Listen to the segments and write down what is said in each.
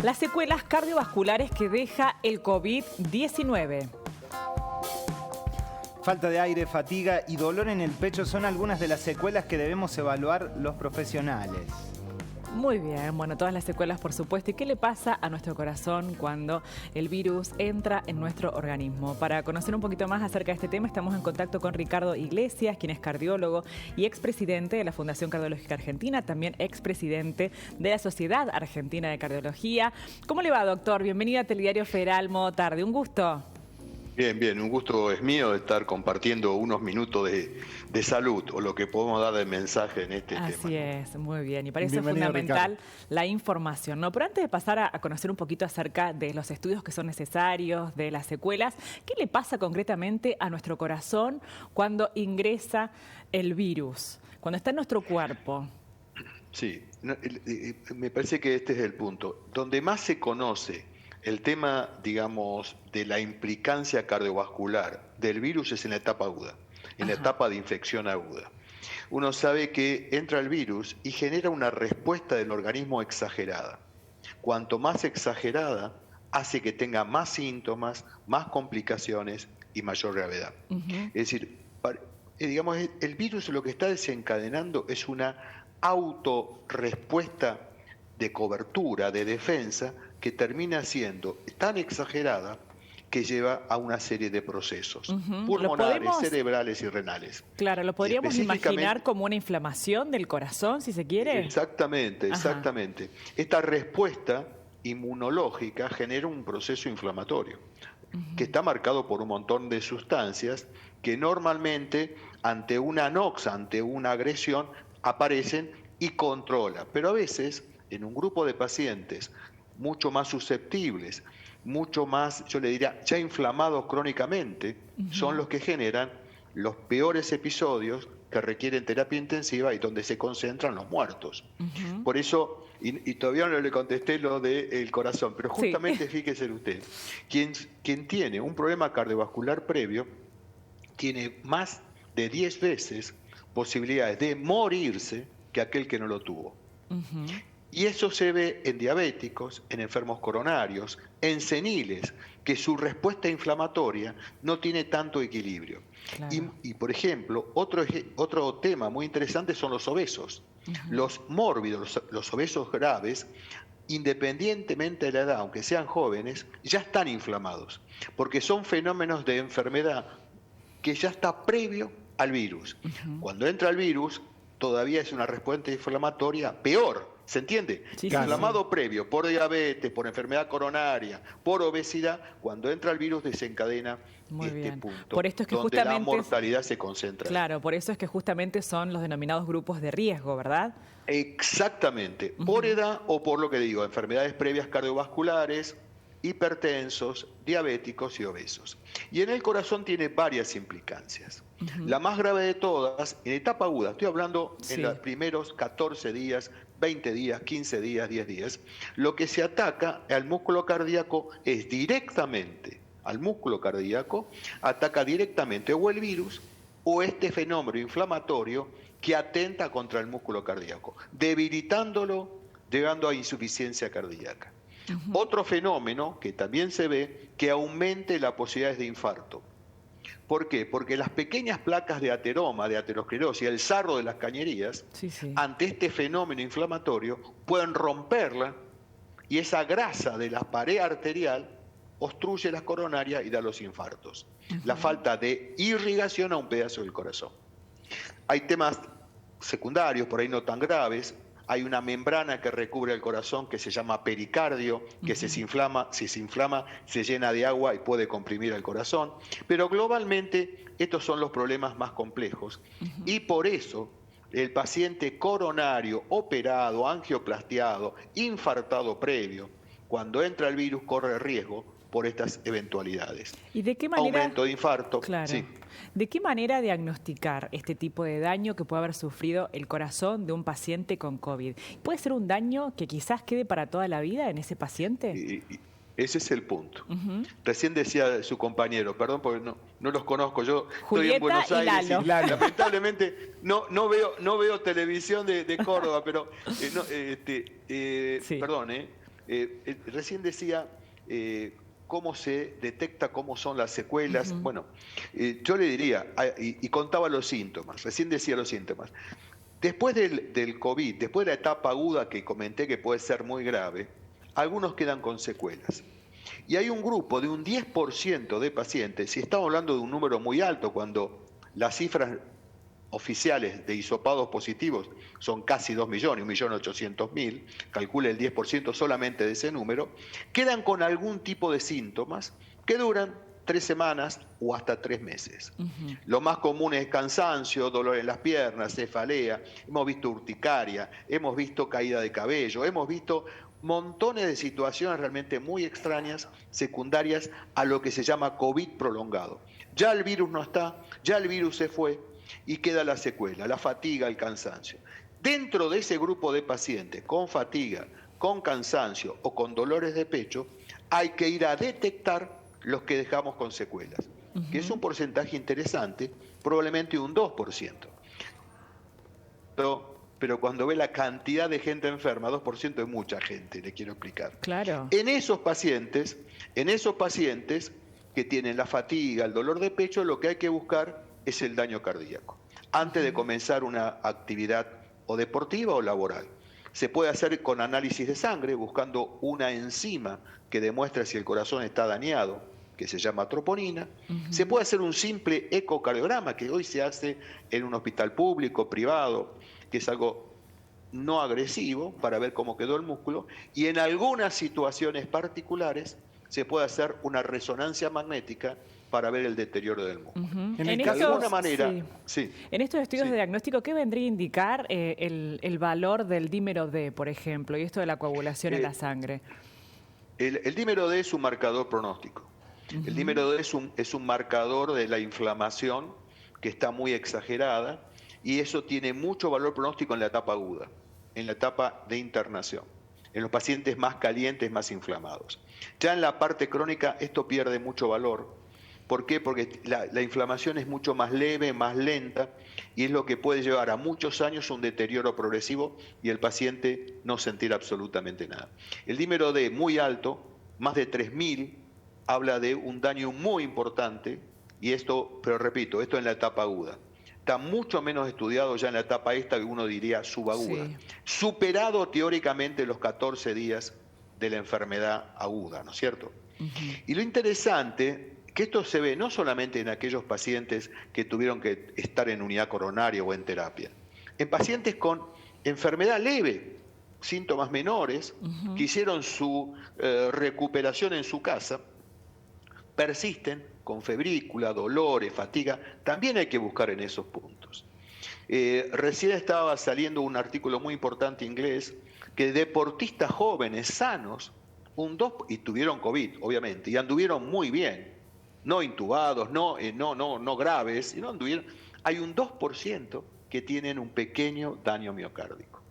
Las secuelas cardiovasculares que deja el COVID-19. Falta de aire, fatiga y dolor en el pecho son algunas de las secuelas que debemos evaluar los profesionales. Muy bien, bueno, todas las secuelas, por supuesto. ¿Y qué le pasa a nuestro corazón cuando el virus entra en nuestro organismo? Para conocer un poquito más acerca de este tema, estamos en contacto con Ricardo Iglesias, quien es cardiólogo y expresidente de la Fundación Cardiológica Argentina, también expresidente de la Sociedad Argentina de Cardiología. ¿Cómo le va, doctor? Bienvenido a Telediario Federal Modo Tarde. Un gusto. Bien, un gusto es mío de estar compartiendo unos minutos de salud o lo que podemos dar de mensaje en este tema. Así es, muy bien. Y para eso es fundamental la información, ¿no? Pero antes de pasar a conocer un poquito acerca de los estudios que son necesarios, de las secuelas, ¿qué le pasa concretamente a nuestro corazón cuando ingresa el virus, cuando está en nuestro cuerpo? Sí, me parece que este es el punto. Donde más se conoce el tema, digamos, de la implicancia cardiovascular del virus es en la etapa aguda, en la etapa de infección aguda. Uno sabe que entra el virus y genera una respuesta del organismo exagerada. Cuanto más exagerada, hace que tenga más síntomas, más complicaciones y mayor gravedad. Es decir, digamos, el virus lo que está desencadenando es una autorrespuesta de cobertura, de defensa, que termina siendo tan exagerada que lleva a una serie de procesos pulmonares, cerebrales y renales. Claro, lo podríamos imaginar como una inflamación del corazón, si se quiere. Exactamente. Esta respuesta inmunológica genera un proceso inflamatorio que está marcado por un montón de sustancias que normalmente ante una anoxa, ante una agresión, aparecen y controlan. Pero a veces, en un grupo de pacientes mucho más susceptibles, mucho más, yo le diría, ya inflamados crónicamente, son los que generan los peores episodios que requieren terapia intensiva y donde se concentran los muertos. Por eso, y todavía no le contesté lo del corazón, pero justamente fíjese usted, quien tiene un problema cardiovascular previo tiene más de 10 veces posibilidades de morirse que aquel que no lo tuvo. Y eso se ve en diabéticos, en enfermos coronarios, en seniles, que su respuesta inflamatoria no tiene tanto equilibrio. Claro. Y por ejemplo, otro tema muy interesante son los obesos. Los mórbidos, los obesos graves, independientemente de la edad, aunque sean jóvenes, ya están inflamados, porque son fenómenos de enfermedad que ya está previo al virus. Cuando entra el virus, todavía es una respuesta inflamatoria peor. ¿Se entiende? Inflamado previo por diabetes, por enfermedad coronaria, por obesidad, cuando entra el virus desencadena punto por esto es que donde justamente la mortalidad se concentra. Claro, por eso es que justamente son los denominados grupos de riesgo, ¿verdad? Exactamente, por edad o por lo que digo, enfermedades previas cardiovasculares, hipertensos, diabéticos y obesos. Y en el corazón tiene varias implicancias. La más grave de todas, en etapa aguda, estoy hablando en los primeros 14 días, 20 días, 15 días, 10 días, lo que se ataca al músculo cardíaco es directamente, al músculo cardíaco, ataca directamente o el virus o este fenómeno inflamatorio que atenta contra el músculo cardíaco, debilitándolo, llegando a insuficiencia cardíaca. Otro fenómeno que también se ve, que aumente las posibilidades de infarto. ¿Por qué? Porque las pequeñas placas de ateroma, de aterosclerosis, el sarro de las cañerías, ante este fenómeno inflamatorio, pueden romperla y esa grasa de la pared arterial obstruye las coronarias y da los infartos. La falta de irrigación a un pedazo del corazón. Hay temas secundarios, por ahí no tan graves. Hay una membrana que recubre el corazón que se llama pericardio, que si se inflama, se llena de agua y puede comprimir el corazón. Pero globalmente estos son los problemas más complejos. Y por eso el paciente coronario, operado, angioplastiado, infartado previo, cuando entra el virus corre riesgo por estas eventualidades. ¿Y de qué manera? Aumento de infarto. Claro. Sí. ¿De qué manera diagnosticar este tipo de daño que puede haber sufrido el corazón de un paciente con COVID? ¿Puede ser un daño que quizás quede para toda la vida en ese paciente? Ese es el punto. Recién decía su compañero, perdón porque no los conozco, yo Julieta estoy en Buenos Aires y lamentablemente no veo televisión de Córdoba, pero perdón, Recién decía cómo se detecta, cómo son las secuelas. Bueno, yo le diría, y contaba los síntomas, recién decía los síntomas. Después del COVID, después de la etapa aguda que comenté que puede ser muy grave, algunos quedan con secuelas. Y hay un grupo de un 10% de pacientes, si estamos hablando de un número muy alto, cuando las cifras oficiales de hisopados positivos son casi 2 millones, 1.800.000, calcule el 10% solamente de ese número, quedan con algún tipo de síntomas que duran 3 semanas o hasta 3 meses. Lo más común es cansancio, dolor en las piernas, cefalea, hemos visto urticaria, hemos visto caída de cabello, hemos visto montones de situaciones realmente muy extrañas, secundarias a lo que se llama COVID prolongado. Ya el virus no está, ya el virus se fue y queda la secuela, la fatiga, el cansancio. Dentro de ese grupo de pacientes con fatiga, con cansancio o con dolores de pecho, hay que ir a detectar los que dejamos con secuelas, que es un porcentaje interesante, probablemente un 2%. Pero cuando ve la cantidad de gente enferma, 2% es mucha gente, le quiero explicar. Claro. En esos pacientes que tienen la fatiga, el dolor de pecho, lo que hay que buscar es el daño cardíaco, antes de comenzar una actividad o deportiva o laboral. Se puede hacer con análisis de sangre, buscando una enzima que demuestra si el corazón está dañado, que se llama troponina. Se puede hacer un simple ecocardiograma, que hoy se hace en un hospital público, privado, que es algo no agresivo, para ver cómo quedó el músculo. Y en algunas situaciones particulares se puede hacer una resonancia magnética para ver el deterioro del músculo. De alguna manera, sí. En estos estudios de diagnóstico, ¿qué vendría a indicar el valor del dímero D, por ejemplo, y esto de la coagulación en la sangre? El dímero D es un marcador pronóstico. El dímero D es un marcador de la inflamación que está muy exagerada, y eso tiene mucho valor pronóstico en la etapa aguda, en la etapa de internación, en los pacientes más calientes, más inflamados. Ya en la parte crónica esto pierde mucho valor. ¿Por qué? Porque la inflamación es mucho más leve, más lenta, y es lo que puede llevar a muchos años un deterioro progresivo y el paciente no sentir absolutamente nada. El dímero D muy alto, más de 3.000, habla de un daño muy importante, y esto, pero repito, esto en la etapa aguda. Está mucho menos estudiado ya en la etapa esta, que uno diría subaguda. Sí. Superado teóricamente los 14 días de la enfermedad aguda, ¿no es cierto? Y lo interesante, que esto se ve no solamente en aquellos pacientes que tuvieron que estar en unidad coronaria o en terapia, en pacientes con enfermedad leve, síntomas menores, que hicieron su recuperación en su casa, persisten con febrícula, dolores, fatiga, también hay que buscar en esos puntos. Recién estaba saliendo un artículo muy importante inglés que deportistas jóvenes, sanos, y tuvieron COVID, obviamente, y anduvieron muy bien, no intubados, no graves, sino anduvieron. Hay un 2% que tienen un pequeño daño miocárdico.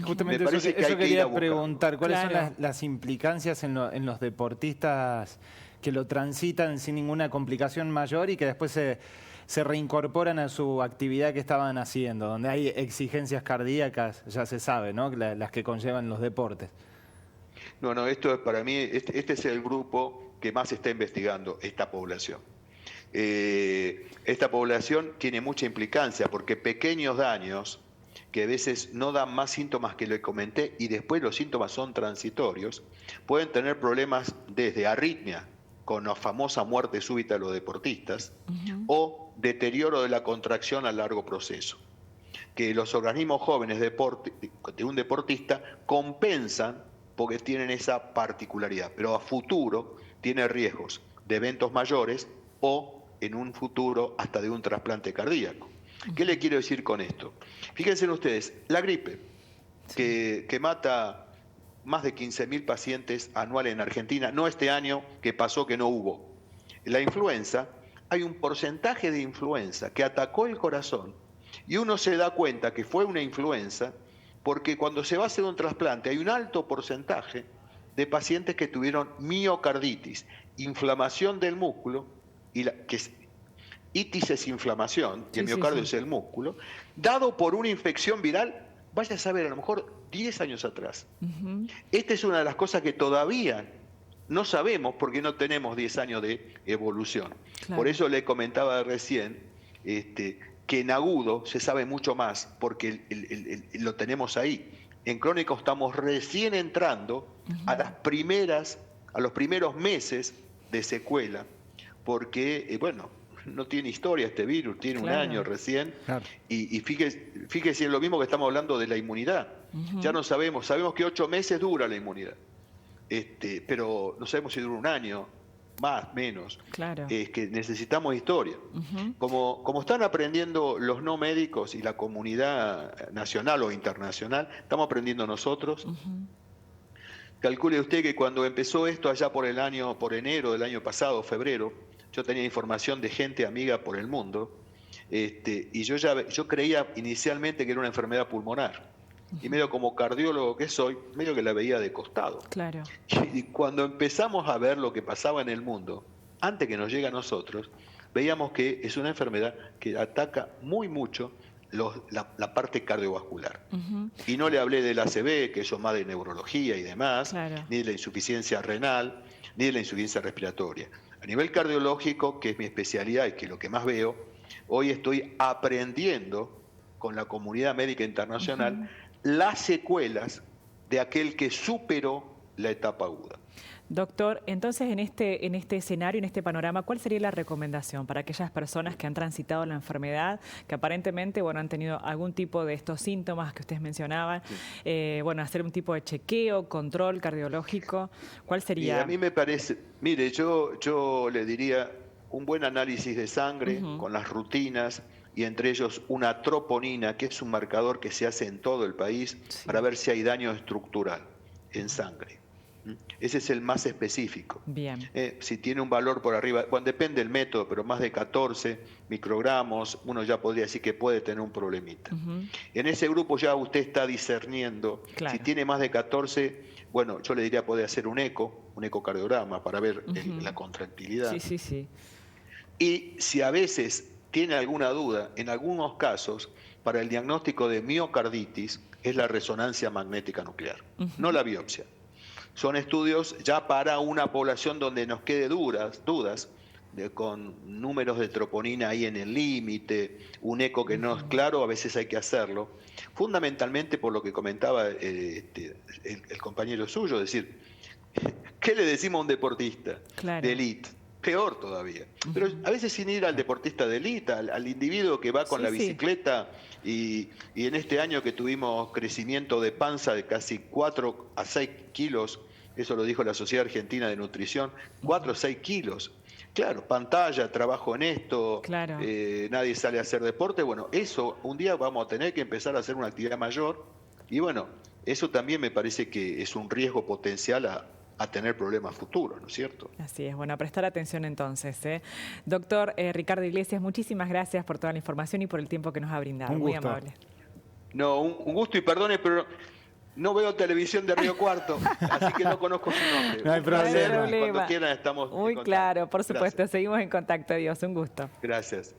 Justamente eso quería preguntar, ¿cuáles son las implicancias en los deportistas que lo transitan sin ninguna complicación mayor y que después se reincorporan a su actividad que estaban haciendo, donde hay exigencias cardíacas, ya se sabe, ¿no?, las que conllevan los deportes? No, esto es para mí, este es el grupo que más está investigando esta población. Esta población tiene mucha implicancia porque pequeños daños que a veces no dan más síntomas que le comenté y después los síntomas son transitorios, pueden tener problemas desde arritmia, con la famosa muerte súbita de los deportistas, o deterioro de la contracción a largo proceso, que los organismos jóvenes de un deportista compensan porque tienen esa particularidad, pero a futuro tiene riesgos de eventos mayores o en un futuro hasta de un trasplante cardíaco. ¿Qué le quiero decir con esto? Fíjense ustedes, la gripe, que mata más de 15.000 pacientes anuales en Argentina, no este año que pasó que no hubo. La influenza, hay un porcentaje de influenza que atacó el corazón y uno se da cuenta que fue una influenza porque cuando se va a hacer un trasplante hay un alto porcentaje de pacientes que tuvieron miocarditis, inflamación del músculo, itis es inflamación, y el miocardio es el músculo, dado por una infección viral, vaya a saber, a lo mor 10 años atrás. Esta es una de las cosas que todavía no sabemos porque no tenemos 10 años de evolución. Claro. Por eso le comentaba recién que en agudo se sabe mucho más porque lo tenemos ahí. En crónico estamos recién entrando a los primeros meses de secuela, porque, no tiene historia este virus, tiene un año recién, y fíjese en lo mismo que estamos hablando de la inmunidad. Ya no sabemos que 8 meses dura la inmunidad, pero no sabemos si dura un año, más, menos. Claro. Es que necesitamos historia. Como están aprendiendo los no médicos y la comunidad nacional o internacional, estamos aprendiendo nosotros. Calcule usted que cuando empezó esto allá por enero del año pasado, febrero, yo tenía información de gente amiga por el mundo, y yo creía inicialmente que era una enfermedad pulmonar. Y medio como cardiólogo que soy, medio que la veía de costado. Claro. Y cuando empezamos a ver lo que pasaba en el mundo, antes que nos llegue a nosotros, veíamos que es una enfermedad que ataca muy mucho la parte cardiovascular. Y no le hablé del ACV, que eso más de neurología y demás, ni de la insuficiencia renal, ni de la insuficiencia respiratoria. A nivel cardiológico, que es mi especialidad y que es lo que más veo, hoy estoy aprendiendo con la comunidad médica internacional las secuelas de aquel que superó la etapa aguda. Doctor, entonces en este escenario, en este panorama, ¿cuál sería la recomendación para aquellas personas que han transitado la enfermedad, que aparentemente han tenido algún tipo de estos síntomas que ustedes mencionaban? Sí. Hacer un tipo de chequeo, control cardiológico, ¿cuál sería? A mí me parece, mire, yo le diría un buen análisis de sangre con las rutinas, y entre ellos una troponina, que es un marcador que se hace en todo el país para ver si hay daño estructural en sangre. Ese es el más específico. Bien. Si tiene un valor por arriba, depende del método, pero más de 14 microgramos, uno ya podría decir que puede tener un problemita. En ese grupo ya usted está discerniendo. Claro. Si tiene más de 14, yo le diría puede hacer un ecocardiograma para ver la contractilidad. Sí. Y si a veces tiene alguna duda, en algunos casos, para el diagnóstico de miocarditis es la resonancia magnética nuclear, no la biopsia. Son estudios ya para una población donde nos quede dudas, con números de troponina ahí en el límite, un eco que no es claro, a veces hay que hacerlo. Fundamentalmente por lo que comentaba el compañero suyo, es decir, ¿qué le decimos a un deportista de élite? Peor todavía. Pero a veces sin ir al deportista de élite, al individuo que va con la bicicleta y en este año que tuvimos crecimiento de panza de casi 4 a 6 kilos, eso lo dijo la Sociedad Argentina de Nutrición, 4 a 6 kilos. Claro, pantalla, trabajo en esto, nadie sale a hacer deporte. Eso un día vamos a tener que empezar a hacer una actividad mayor y eso también me parece que es un riesgo potencial a tener problemas futuros, ¿no es cierto? Así es, a prestar atención entonces. Doctor Ricardo Iglesias, muchísimas gracias por toda la información y por el tiempo que nos ha brindado. Muy amable. No, un gusto y perdone, pero no veo televisión de Río Cuarto, así que no conozco su nombre. No hay problema. Cuando quieran estamos muy claro, por supuesto. Gracias. Seguimos en contacto. Adiós, un gusto. Gracias.